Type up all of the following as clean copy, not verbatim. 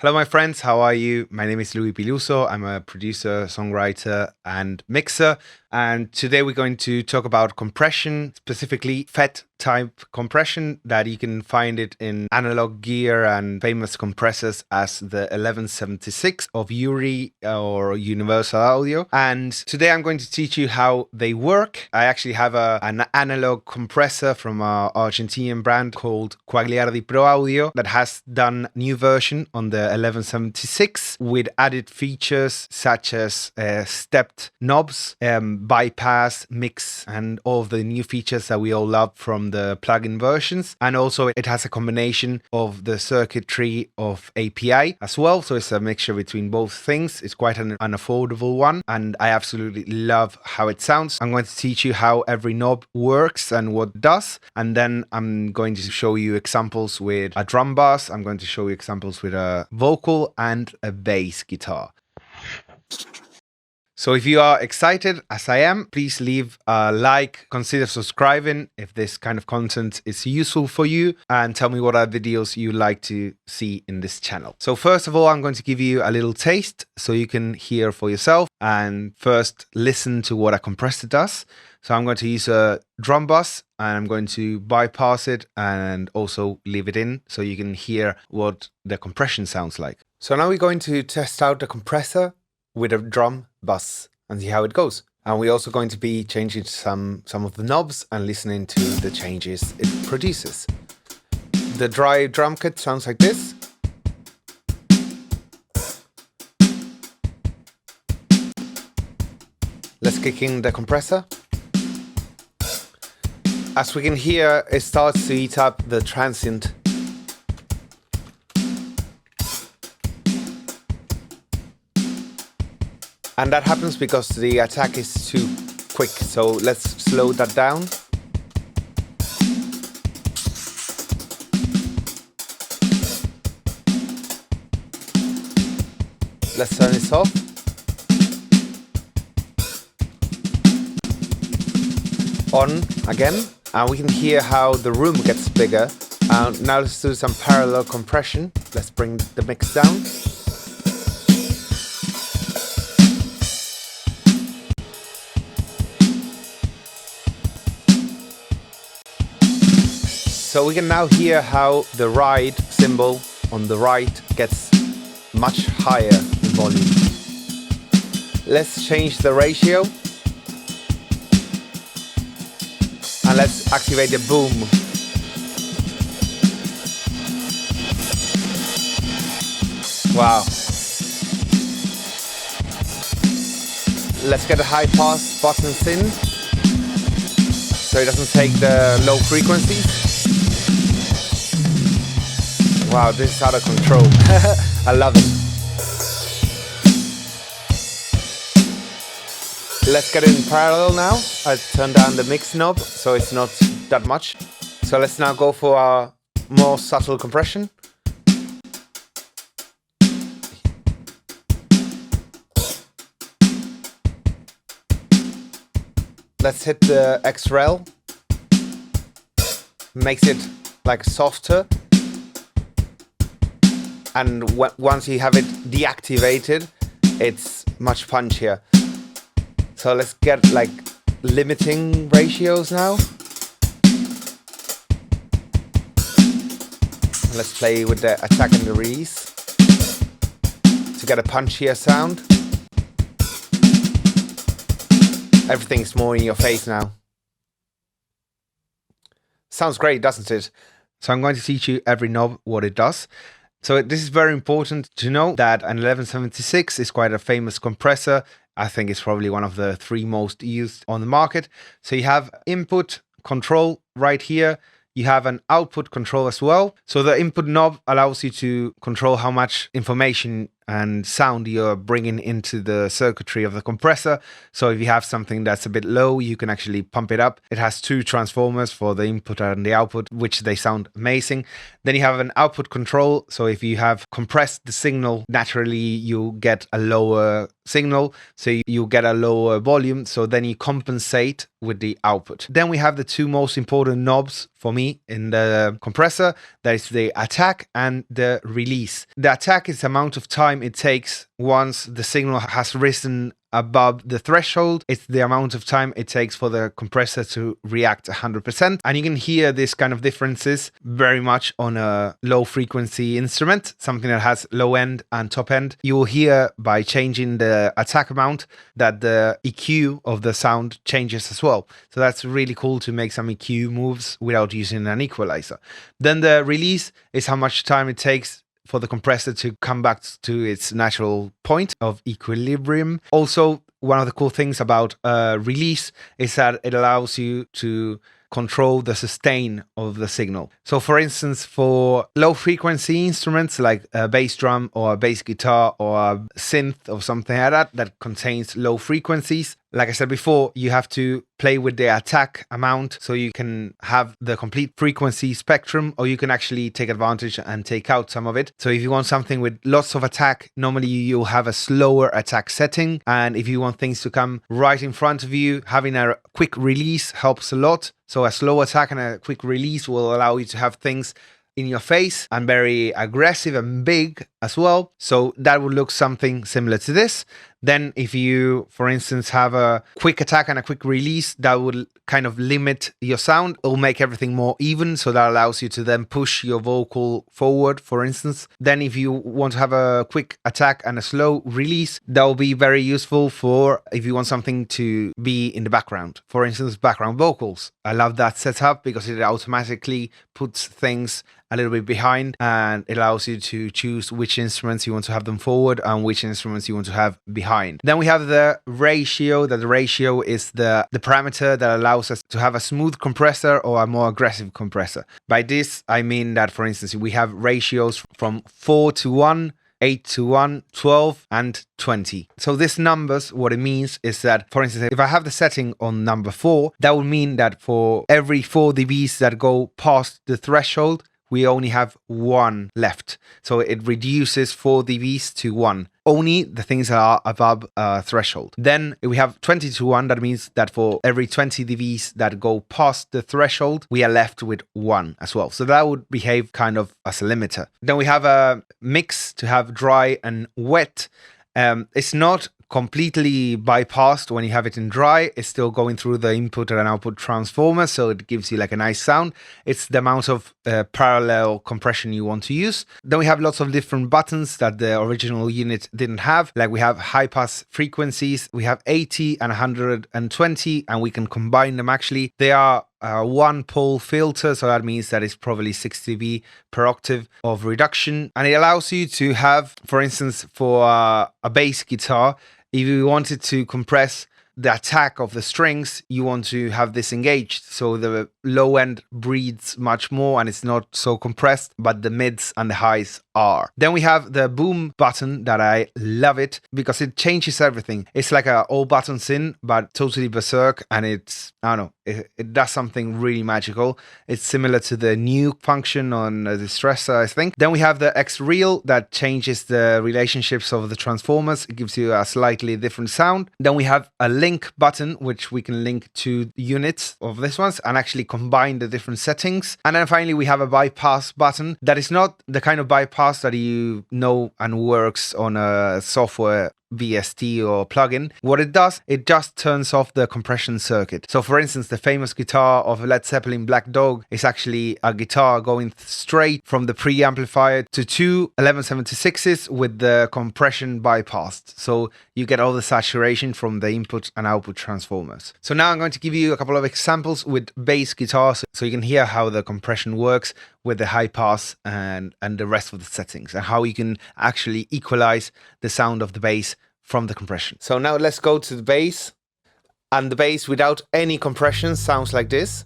Hello, my friends. How are you? My name is Luis Piluso. I'm a producer, songwriter, and mixer. And today we're going to talk about compression, specifically FET type compression that you can find it in analog gear and famous compressors as the 1176 of Uri or Universal Audio. And today I'm going to teach you how they work. I actually have an analog compressor from an Argentinian brand called Quagliardi Pro Audio that has done new version on the 1176 with added features such as stepped knobs, bypass, mix, and all of the new features that we all love from the plugin versions. And also it has a combination of the circuitry of API as well. So it's a mixture between both things. It's quite an affordable one, and I absolutely love how it sounds. I'm going to teach you how every knob works and what it does. And then I'm going to show you examples with a drum bass. I'm going to show you examples with a vocal and a bass guitar. So if you are excited, as I am, please leave a like, consider subscribing if this kind of content is useful for you, and tell me what other videos you like to see in this channel. So first of all, I'm going to give you a little taste so you can hear for yourself and first listen to what a compressor does. So I'm going to use a drum bus and I'm going to bypass it and also leave it in so you can hear what the compression sounds like. So now we're going to test out the compressor with a drum bus and see how it goes. And we're also going to be changing some of the knobs and listening to the changes it produces. The dry drum kit sounds like this. Let's kick in the compressor. As we can hear, it starts to eat up the transient. And that happens because the attack is too quick. So let's slow that down. Let's turn this off. On again. And we can hear how the room gets bigger. Now let's do some parallel compression. Let's bring the mix down. So we can now hear how the ride symbol on the right gets much higher in volume. Let's change the ratio. And let's activate the boom. Wow. Let's get a high pass buttons in so it doesn't take the low frequencies. Wow, this is out of control. I love it. Let's get it in parallel now. I turn down the mix knob so it's not that much. So let's now go for our more subtle compression. Let's hit the XRL. Makes it like softer. And once you have it deactivated, it's much punchier. So let's get like limiting ratios now. Let's play with the attack and the release to get a punchier sound. Everything's more in your face now. Sounds great, doesn't it? So I'm going to teach you every knob what it does. So this is very important to know that an 1176 is quite a famous compressor. I think it's probably one of the 3 most used on the market. So you have input control right here. You have an output control as well. So the input knob allows you to control how much information and sound you're bringing into the circuitry of the compressor. So if you have something that's a bit low, you can actually pump it up. It has two transformers for the input and the output, which they sound amazing. Then you have an output control. So if you have compressed the signal, naturally you get a lower signal, so you get a lower volume, so then you compensate with the output. Then we have the two most important knobs for me in the compressor. That is the attack and the release. The attack is the amount of time it takes once the signal has risen above the threshold. It's the amount of time it takes for the compressor to react 100%. And you can hear this kind of differences very much on a low frequency instrument, something that has low end and top end. You will hear by changing the attack amount that the EQ of the sound changes as well. So that's really cool to make some EQ moves without using an equalizer. Then the release is how much time it takes for the compressor to come back to its natural point of equilibrium. Also, one of the cool things about release is that it allows you to control the sustain of the signal. So for instance, for low frequency instruments like a bass drum or a bass guitar or a synth or something like that that contains low frequencies, like I said before, you have to play with the attack amount so you can have the complete frequency spectrum, or you can actually take advantage and take out some of it. So if you want something with lots of attack, normally you'll have a slower attack setting. And if you want things to come right in front of you, having a quick release helps a lot. So a slow attack and a quick release will allow you to have things in your face and very aggressive and big as well. So that would look something similar to this. Then if you, for instance, have a quick attack and a quick release, that will kind of limit your sound. It'll make everything more even. So that allows you to then push your vocal forward, for instance. Then if you want to have a quick attack and a slow release, that will be very useful for if you want something to be in the background. For instance, background vocals. I love that setup because it automatically puts things a little bit behind, and it allows you to choose which instruments you want to have them forward and which instruments you want to have behind. Then we have the ratio. That the ratio is the parameter that allows us to have a smooth compressor or a more aggressive compressor. By this, I mean that, for instance, we have ratios from 4:1, 8:1, 12, and 20. So these numbers, what it means is that, for instance, if I have the setting on number 4, that would mean that for every 4 dBs that go past the threshold, we only have 1 left. So it reduces 4 dBs to 1. Only the things that are above threshold. Then if we have 20:1, that means that for every 20 dBs that go past the threshold, we are left with 1 as well. So that would behave kind of as a limiter. Then we have a mix to have dry and wet. It's not completely bypassed when you have it in dry. It's still going through the input and output transformer, so it gives you like a nice sound. It's the amount of parallel compression you want to use. Then we have lots of different buttons that the original unit didn't have. Like we have high pass frequencies, we have 80 and 120, and we can combine them actually. They are one pole filter, so that means that it's probably 6 dB per octave of reduction, and it allows you to have, for instance, for a bass guitar, if you wanted to compress the attack of the strings, you want to have this engaged, so the low end breathes much more and it's not so compressed, but the mids and the highs are. Then we have the boom button that I love it because it changes everything. It's like a all buttons in, but totally berserk, and it's, I don't know, it does something really magical. It's similar to the new function on the Distressor, I think. Then we have the X Reel that changes the relationships of the transformers. It gives you a slightly different sound. Then we have a link button, which we can link to units of this ones and actually combine the different settings. And then finally, we have a bypass button that is not the kind of bypass that you know and works on a software VST or plugin. What it does, it just turns off the compression circuit. So for instance, the famous guitar of Led Zeppelin Black Dog is actually a guitar going straight from the preamplifier to two 1176s with the compression bypassed. So you get all the saturation from the input and output transformers. So now I'm going to give you a couple of examples with bass guitars so you can hear how the compression works with the high pass and the rest of the settings, and how you can actually equalize the sound of the bass from the compression. So now let's go to the bass, and the bass without any compression sounds like this.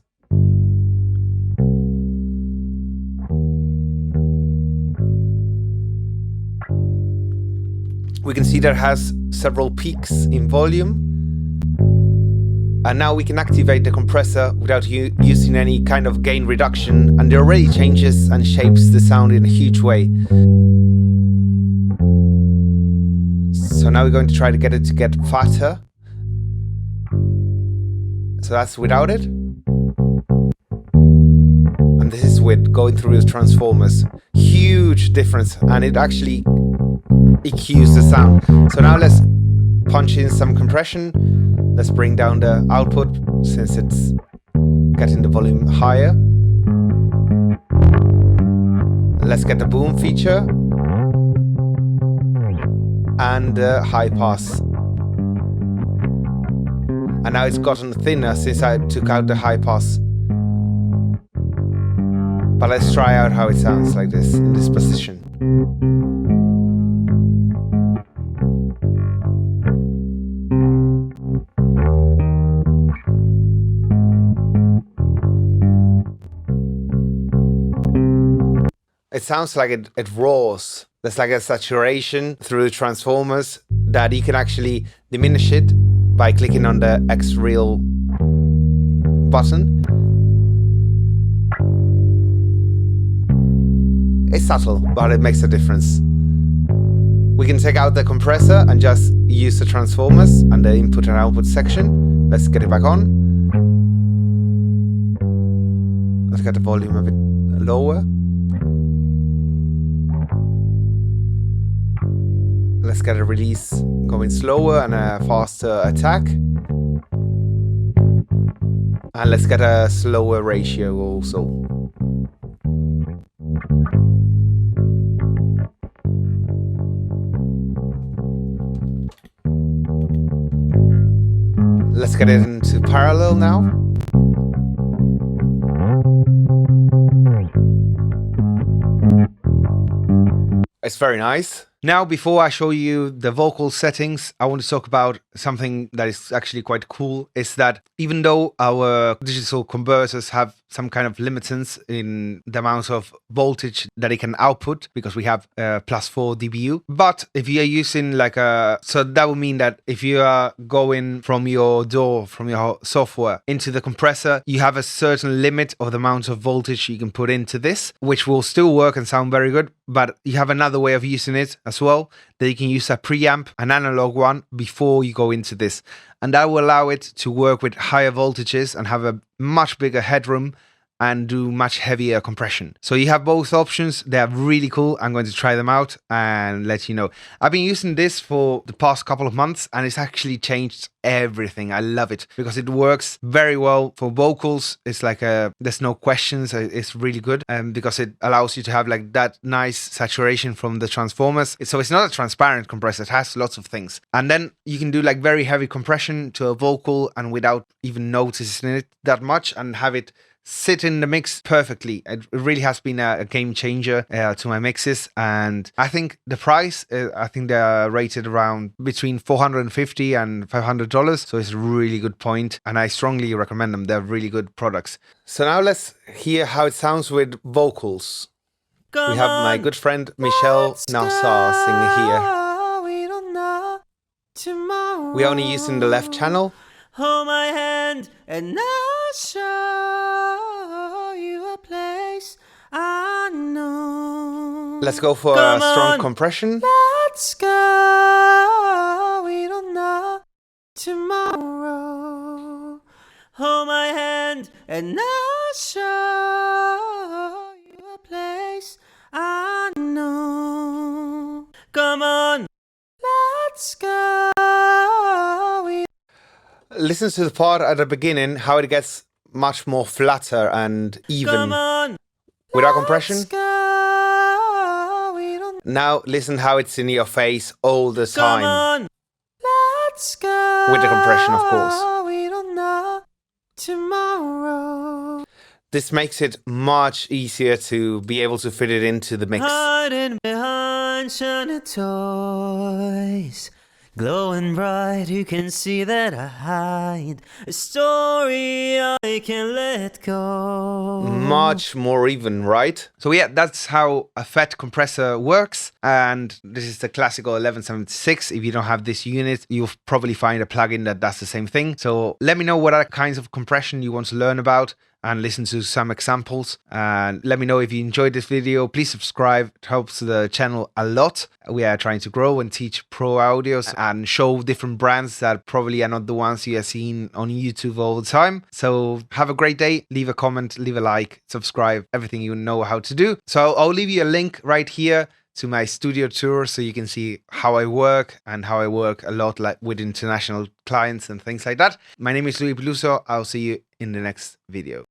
We can see that it has several peaks in volume. And now we can activate the compressor without using any kind of gain reduction, and it already changes and shapes the sound in a huge way. So now we're going to try to get fatter. So that's without it. And this is with going through the transformers. Huge difference, and it actually EQs the sound. So now let's punch in some compression. Let's bring down the output since it's getting the volume higher. Let's get the boom feature and the high pass. And now it's gotten thinner since I took out the high pass. But let's try out how it sounds like this in this position. It sounds like it roars. There's like a saturation through the transformers that you can actually diminish it by clicking on the X Reel button. It's subtle, but it makes a difference. We can take out the compressor and just use the transformers and the input and output section. Let's get it back on. Let's get the volume a bit lower. Let's get a release going slower and a faster attack. And let's get a slower ratio also. Let's get it into parallel now. It's very nice. Now, before I show you the vocal settings, I want to talk about something that is actually quite cool. Is that even though our digital converters have some kind of limitants in the amount of voltage that it can output, because we have +4 dBu, but if you're using like so that would mean that if you are going from your DAW, from your software into the compressor, you have a certain limit of the amount of voltage you can put into this, which will still work and sound very good, but you have another way of using it as well, that you can use a preamp, an analog one, before you go into this. And that will allow it to work with higher voltages and have a much bigger headroom and do much heavier compression. So you have both options. They are really cool. I'm going to try them out and let you know. I've been using this for the past couple of months and it's actually changed everything. I love it because it works very well for vocals. It's like there's no questions. It's really good because it allows you to have like that nice saturation from the transformers. So it's not a transparent compressor. It has lots of things. And then you can do like very heavy compression to a vocal and without even noticing it that much and have it sit in the mix perfectly. It really has been a game changer to my mixes, and I think the price, I think they're rated around between $450 and $500, so it's a really good point, and I strongly recommend them. They're really good products. So now let's hear how it sounds with vocals. Come we have my good friend Michelle Nassar singing here. We don't know tomorrow. We're only using the left channel. Hold my hand and I'll show you a place I know. Let's go for Come a strong on, compression. let's go. We don't know tomorrow. Hold my hand and I'll show you a place I know. Come on, let's go. Listen to the part at the beginning, how it gets much more flatter and even Come on, without compression. let's go. We don't Now listen how it's in your face all the Come time. on, let's go. With the compression, of course. We don't know tomorrow. This makes it much easier to be able to fit it into the mix. Hiding behind shiny toys. glowing bright, you can see that I hide a story I can let go. Much more even, right? So yeah, that's how a FET compressor works, and this is the classical 1176. If you don't have this unit, you'll probably find a plugin that does the same thing. So let me know what other kinds of compression you want to learn about and listen to some examples, and let me know if you enjoyed this video. Please subscribe, it helps the channel a lot. We are trying to grow and teach pro audios and show different brands that probably are not the ones you are seeing on YouTube all the time. So have a great day, leave a comment, leave a like, subscribe, everything you know how to do. So I'll leave you a link right here to my studio tour so you can see how I work and how I work a lot like with international clients and things like that. My name is Luis Peluso. I'll see you in the next video.